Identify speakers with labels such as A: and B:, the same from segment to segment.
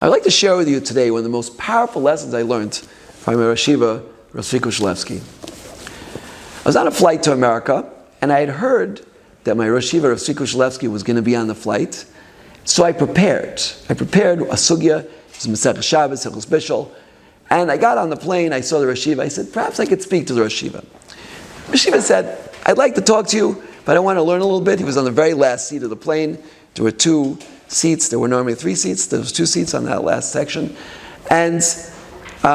A: I'd like to share with you today one of the most powerful lessons I learned from my Rosh Yeshiva, Rosh Shlevsky. I was on a flight to America, and I had heard that my Rosh Yeshiva, Rosh Shlevsky, was going to be on the flight. So I prepared. I prepared a sugya, it was Masechah Shabbos, Hilchos Bishul, and I got on the plane, I saw the Rosh Yeshiva, I said, perhaps I could speak to the Rosh Yeshiva. Rosh Yeshiva said, I'd like to talk to you, but I want to learn a little bit. He was on the very last seat of the plane. There were 2 seats. There were normally 3 seats. There was 2 seats on that last section. And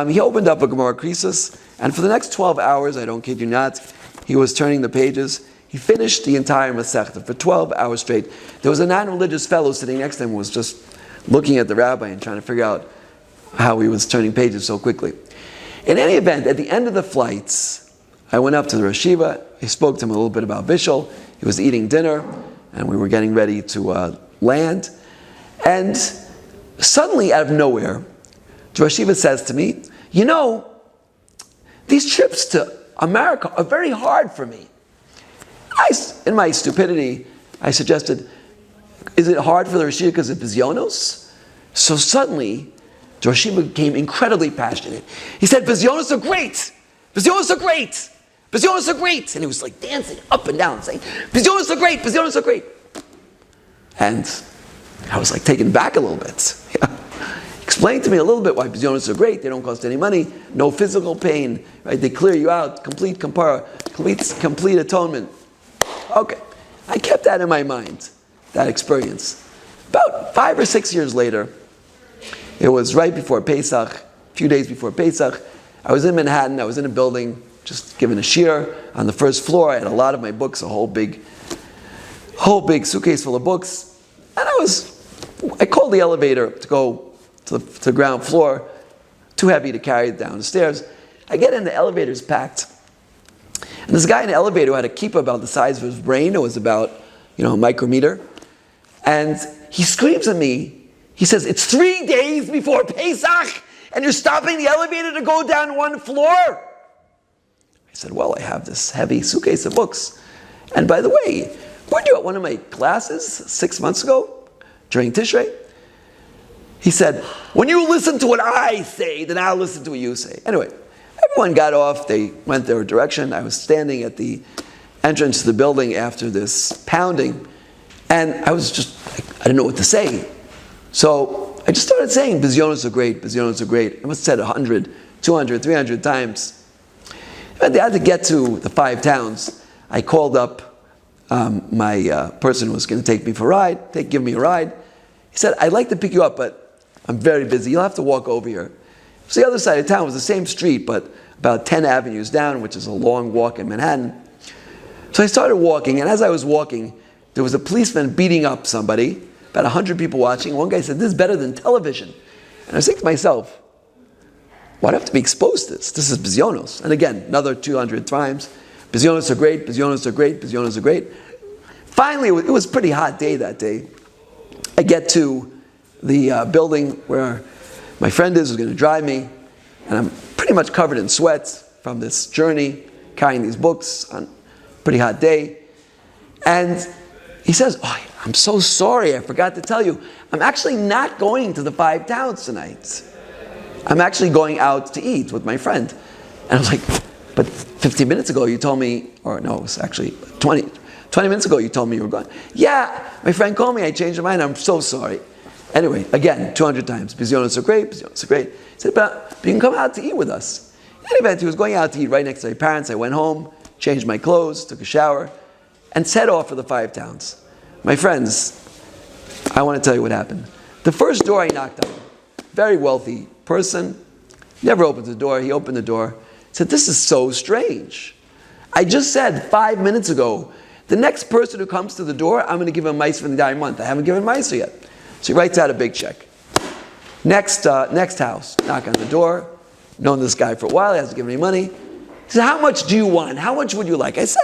A: he opened up a Gemara Krisis, and for the next 12 hours, I don't kid you not, he was turning the pages. He finished the entire Masechta for 12 hours straight. There was a non-religious fellow sitting next to him who was just looking at the rabbi and trying to figure out how he was turning pages so quickly. In any event, at the end of the flights, I went up to the Rosh Yeshiva. I spoke to him a little bit about Bishul. He was eating dinner, and we were getting ready to land. And suddenly, out of nowhere, the Rosh Yeshiva says to me, you know, these trips to America are very hard for me. In my stupidity, I suggested, is it hard for the Rosh Yeshiva because of Bizyonos? So suddenly, the Rosh Yeshiva became incredibly passionate. He said, Bizyonos are great! Bizyonos are great! Bizyonos are great! And he was like dancing up and down, saying, Bizyonos are great! Bizyonos are great! And I was like taken back a little bit. Explain to me a little bit why Bizyonos are great. They don't cost any money, no physical pain, right? They clear you out, complete kapara, complete atonement. Okay, I kept that in my mind, that experience. About 5 or 6 years later, it was right before Pesach, a few days before Pesach. I was in Manhattan, I was in a building, just giving a shiur on the first floor. I had a lot of my books, a whole big suitcase full of books. And I called the elevator to go to the ground floor, too heavy to carry it down the stairs. I get in, the elevator's packed. And this guy in the elevator who had a kippah about the size of his brain, it was about, a micrometer. And he screams at me, he says, it's 3 days before Pesach, and you're stopping the elevator to go down 1 floor? I said, well, I have this heavy suitcase of books. And by the way, weren't you at one of my classes 6 months ago, during Tishrei? He said, when you listen to what I say, then I'll listen to what you say. Anyway, everyone got off, they went their direction. I was standing at the entrance to the building after this pounding, and I didn't know what to say. So I just started saying, Bizyonos are great, Bizyonos are great. I must have said 100, 200, 300 times. And I had to get to the 5 towns. I called up my person who was going to take me for a ride, give me a ride. He said, I'd like to pick you up, but I'm very busy. You'll have to walk over here. So the other side of town was the same street, but about 10 avenues down, which is a long walk in Manhattan. So I started walking, and as I was walking, there was a policeman beating up somebody, about 100 people watching. One guy said, this is better than television. And I was thinking to myself, why do I have to be exposed to this? This is Bizyonos. And again, another 200 times. Bizyonos are great, Bizyonos are great, Bizyonos are great. Finally, it was a pretty hot day that day. I get to the building where my friend who's going to drive me, and I'm pretty much covered in sweat from this journey, carrying these books on a pretty hot day. And he says, oh, I'm so sorry, I forgot to tell you, I'm actually not going to the 5 towns tonight. I'm actually going out to eat with my friend. And I was like, but 15 minutes ago you told me, or no, it was actually 20 minutes ago you told me you were going. Yeah, my friend called me, I changed my mind, I'm so sorry. Anyway, again, 200 times, Bizyonos are great, Bizyonos are great. He said, but you can come out to eat with us. In any event, he was going out to eat right next to my parents. I went home, changed my clothes, took a shower, and set off for the 5 towns. My friends, I want to tell you what happened. The first door I knocked on, very wealthy person, never opened the door. He opened the door, said, this is so strange. I just said 5 minutes ago, the next person who comes to the door, I'm going to give him mice for the entire month. I haven't given mice yet. So he writes out a big check. Next house, knock on the door. Known this guy for a while, he hasn't given me money. He said, how much do you want? How much would you like? I said,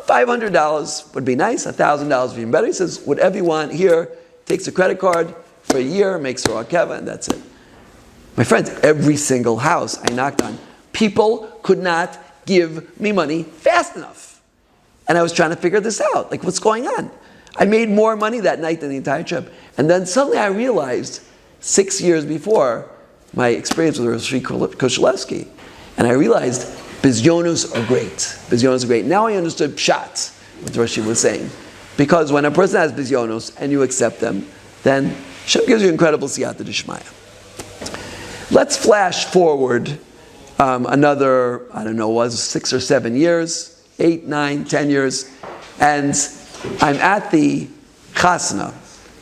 A: $500 would be nice, $1,000 would be even better. He says, whatever you want here, takes a credit card for a year, makes a rakeva, and that's it. My friends, every single house I knocked on, people could not give me money fast enough. And I was trying to figure this out, like what's going on? I made more money that night than the entire trip. And then suddenly I realized 6 years before my experience with Rosh Kushlevsky. And I realized, Bizyonos are great. Bizyonos are great. Now I understood Pshat, what Rosh was saying. Because when a person has Bizyonos and you accept them, then Hashem gives you incredible siyata d'shmaya. Let's flash forward another, I don't know, was 6 or 7 years, 8, 9, 10 years, and I'm at the chasna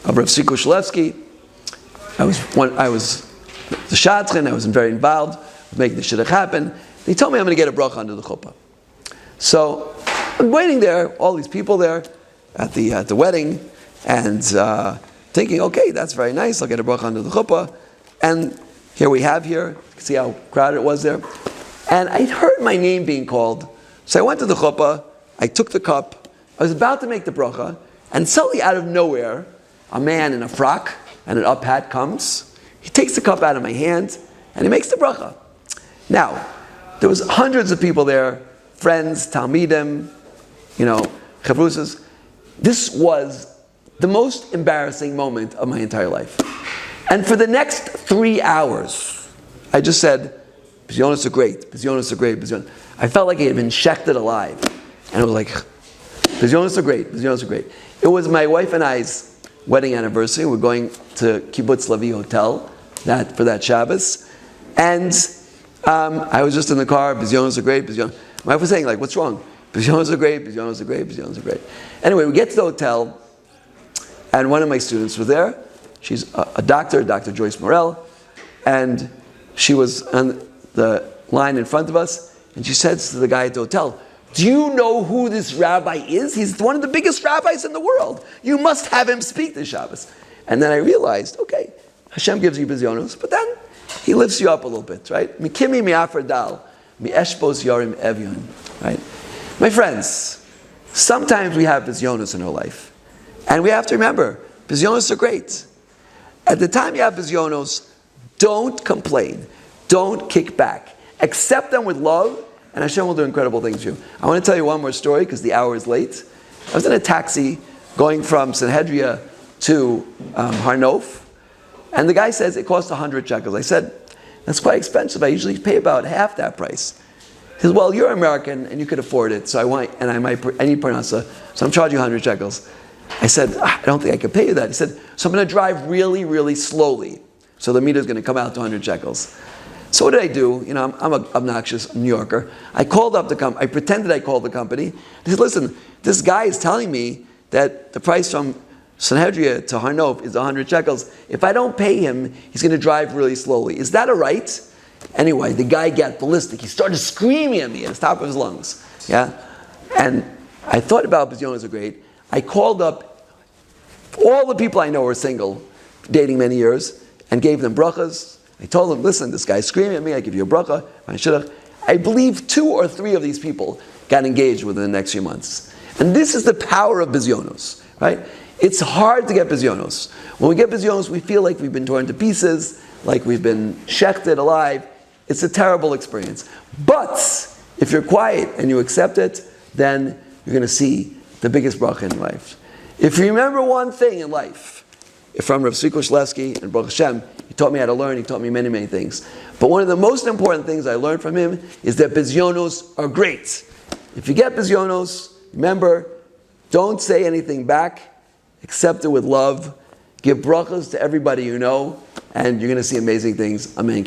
A: of Rav Tzvi Kushlevsky. I was the shadchan, I was very involved with making the shidduch happen. They told me I'm going to get a bracha under the chuppah. So I'm waiting there, all these people there at the wedding, and thinking, okay, that's very nice, I'll get a bracha under the chuppah. And here we have you can see how crowded it was there. And I heard my name being called. So I went to the chuppah, I took the cup, I was about to make the bracha, and suddenly out of nowhere, a man in a frock and an up hat comes. He takes the cup out of my hand, and he makes the bracha. Now, there was hundreds of people there, friends, talmidim, chavrusas. This was the most embarrassing moment of my entire life. And for the next 3 hours, I just said, Bizyonos are great, Bizyonos are great, Bizyonos. I felt like I had been shechted alive. And it was like, Bizyonos are great, Bizyonos are great. It was my wife and I's wedding anniversary. We're going to Kibbutz Levi Hotel for that Shabbos. And I was just in the car, Bizyonos are great, Bizyonos. My wife was saying, what's wrong? Bizyonos are great, Bizyonos are great, Bizyonos are great. Anyway, we get to the hotel, and one of my students was there. She's a doctor, Dr. Joyce Morell, and she was on the line in front of us, and she says to the guy at the hotel, do you know who this rabbi is? He's one of the biggest rabbis in the world. You must have him speak this Shabbos. And then I realized, okay, Hashem gives you bizyonos, but then he lifts you up a little bit, right? Mikimi mi'afar dal, mi'eshbos yorim evyon, right? My friends, sometimes we have bizyonos in our life, and we have to remember, bizyonos are great. At the time you have bizyonos, don't complain. Don't kick back. Accept them with love, and Hashem will do incredible things for you. I want to tell you one more story, because the hour is late. I was in a taxi going from Sanhedria to Har Nof, and the guy says it costs 100 shekels. I said, that's quite expensive. I usually pay about half that price. He says, well, you're American, and you could afford it, so I need parnasa, so I'm charging 100 shekels. I said, I don't think I could pay you that. He said, so I'm going to drive really, really slowly. So the meter is going to come out to 100 shekels. So what did I do? I'm an obnoxious New Yorker. I called up the company. I pretended I called the company. I said, listen, this guy is telling me that the price from Sanhedria to Har Nof is 100 shekels. If I don't pay him, he's going to drive really slowly. Is that all right? Anyway, the guy got ballistic. He started screaming at me at the top of his lungs. Yeah? And I thought about Bizyonos are great. I called up all the people I know were single, dating many years, and gave them brachas. I told them, listen, this guy's screaming at me, I give you a bracha. I believe 2 or 3 of these people got engaged within the next few months. And this is the power of bizyonos, right? It's hard to get bizyonos. When we get bizyonos, we feel like we've been torn to pieces, like we've been shechted alive. It's a terrible experience. But if you're quiet and you accept it, then you're going to see the biggest bracha in life. If you remember one thing in life, from Rav Tzvi Kushlevsky and Baruch Hashem, he taught me how to learn, he taught me many, many things. But one of the most important things I learned from him is that bizyonos are great. If you get bizyonos, remember, don't say anything back, accept it with love, give brachas to everybody you know, and you're going to see amazing things. Amen.